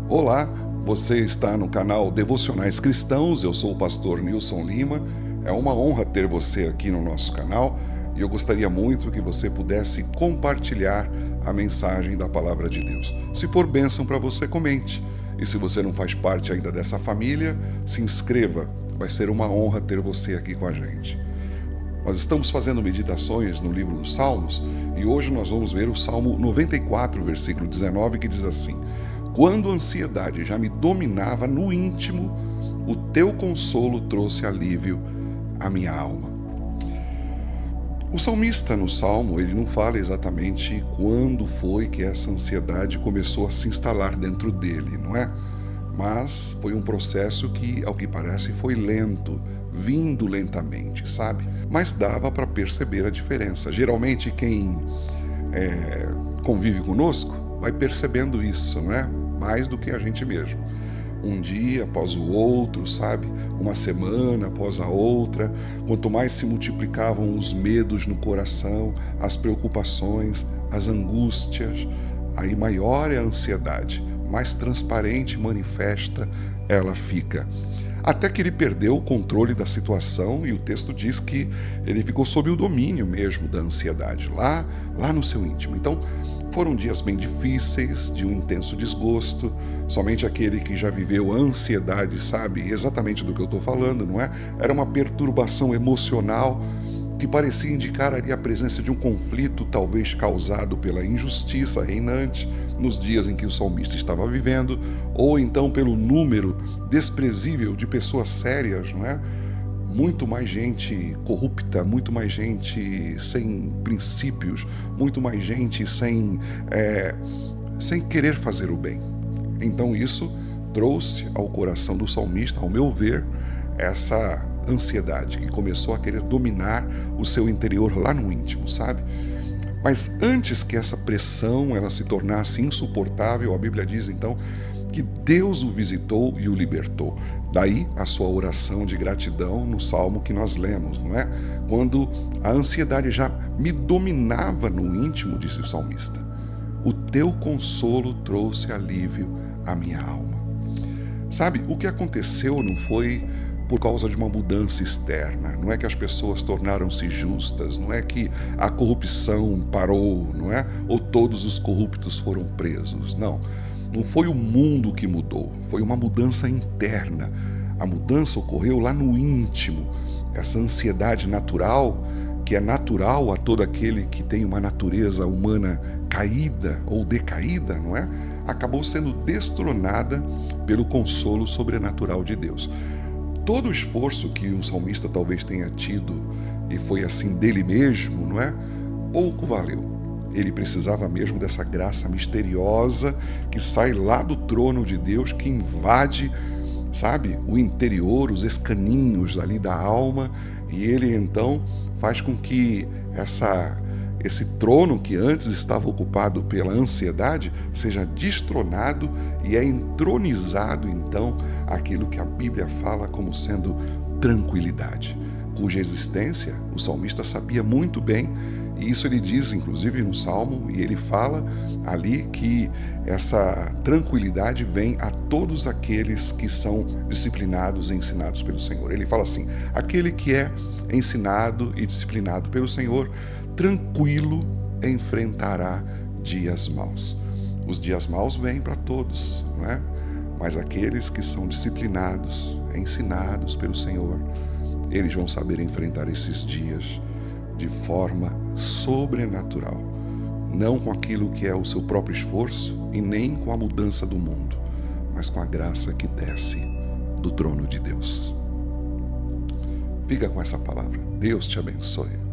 Olá, você está no canal Devocionais Cristãos, eu sou o pastor Nilson Lima. É uma honra ter você aqui no nosso canal e eu gostaria muito que você pudesse compartilhar a mensagem da Palavra de Deus. Se for bênção para você, comente. E se você não faz parte ainda dessa família, se inscreva. Vai ser uma honra ter você aqui com a gente. Nós estamos fazendo meditações no livro dos Salmos e hoje nós vamos ver o Salmo 94, versículo 19, que diz assim: quando a ansiedade já me dominava no íntimo, o teu consolo trouxe alívio à minha alma. O salmista no Salmo, ele não fala exatamente quando foi que essa ansiedade começou a se instalar dentro dele, não é? Mas foi um processo que, ao que parece, foi lento, vindo lentamente, sabe? Mas dava para perceber a diferença. Geralmente quem convive conosco vai percebendo isso, não é? Mais do que a gente mesmo. Um dia após o outro, sabe? Uma semana após a outra. Quanto mais se multiplicavam os medos no coração, as preocupações, as angústias, aí maior é a ansiedade, mais transparente e manifesta ela fica. Até que ele perdeu o controle da situação e o texto diz que ele ficou sob o domínio mesmo da ansiedade, lá no seu íntimo. Então, foram dias bem difíceis, de um intenso desgosto. Somente aquele que já viveu a ansiedade sabe exatamente do que eu estou falando, não é? Era uma perturbação emocional que parecia indicar ali a presença de um conflito, talvez causado pela injustiça reinante nos dias em que o salmista estava vivendo, ou então pelo número desprezível de pessoas sérias, não é? Muito mais gente corrupta, muito mais gente sem princípios, muito mais gente sem querer fazer o bem. Então isso trouxe ao coração do salmista, ao meu ver, essa ansiedade que começou a querer dominar o seu interior lá no íntimo, sabe? Mas antes que essa pressão ela se tornasse insuportável, a Bíblia diz então que Deus o visitou e o libertou. Daí a sua oração de gratidão no salmo que nós lemos, não é? Quando a ansiedade já me dominava no íntimo, disse o salmista, o teu consolo trouxe alívio à minha alma. Sabe, o que aconteceu não foi por causa de uma mudança externa, não é que as pessoas tornaram-se justas, não é que a corrupção parou, não é? Ou todos os corruptos foram presos, não. Não foi o mundo que mudou, foi uma mudança interna. A mudança ocorreu lá no íntimo. Essa ansiedade natural, que é natural a todo aquele que tem uma natureza humana caída ou decaída, não é? Acabou sendo destronada pelo consolo sobrenatural de Deus. Todo o esforço que o salmista talvez tenha tido, e foi assim dele mesmo, não é? Pouco valeu. Ele precisava mesmo dessa graça misteriosa que sai lá do trono de Deus, que invade, sabe, o interior, os escaninhos ali da alma, e ele então faz com que esse trono que antes estava ocupado pela ansiedade seja destronado e é entronizado então aquilo que a Bíblia fala como sendo tranquilidade, cuja existência o salmista sabia muito bem, e isso ele diz inclusive no Salmo, e ele fala ali que essa tranquilidade vem a todos aqueles que são disciplinados e ensinados pelo Senhor. Ele fala assim: aquele que é ensinado e disciplinado pelo Senhor, tranquilo enfrentará dias maus. Os dias maus vêm para todos, não é? Mas aqueles que são disciplinados, ensinados pelo Senhor, eles vão saber enfrentar esses dias de forma sobrenatural, não com aquilo que é o seu próprio esforço e nem com a mudança do mundo, mas com a graça que desce do trono de Deus. Fica com essa palavra. Deus te abençoe.